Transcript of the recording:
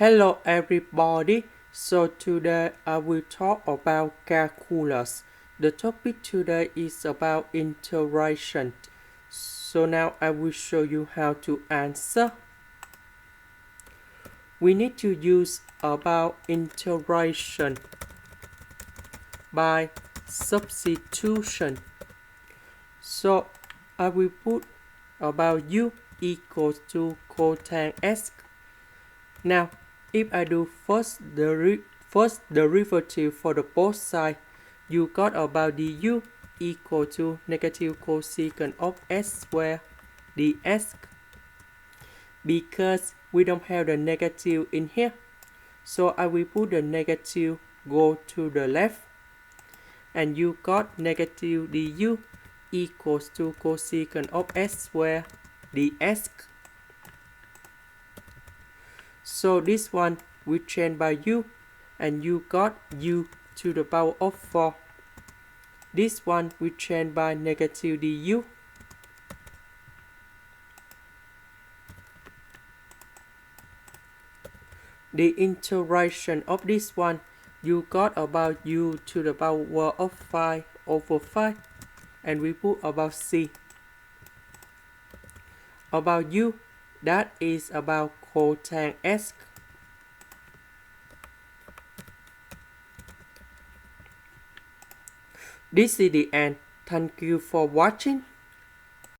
Hello everybody. So today I will talk about calculus. The topic today is about integration. So now I will show you how to answer. We need to use about integration by substitution. So I will put about u equals to cosine s. Now, if I do first derivative for the both sides, you got about du equal to negative cosecant of s squared ds. Because we don't have the negative in here, so I will put the negative go to the left, and you got negative du equals to cosecant of s squared ds. So this one we change by u, and you got u to the power of 4. This one we change by negative du. The integration of this one, you got about u to the power of 5 over 5, and we put about c. About u, that is about cosine s. This is the end. Thank you for watching.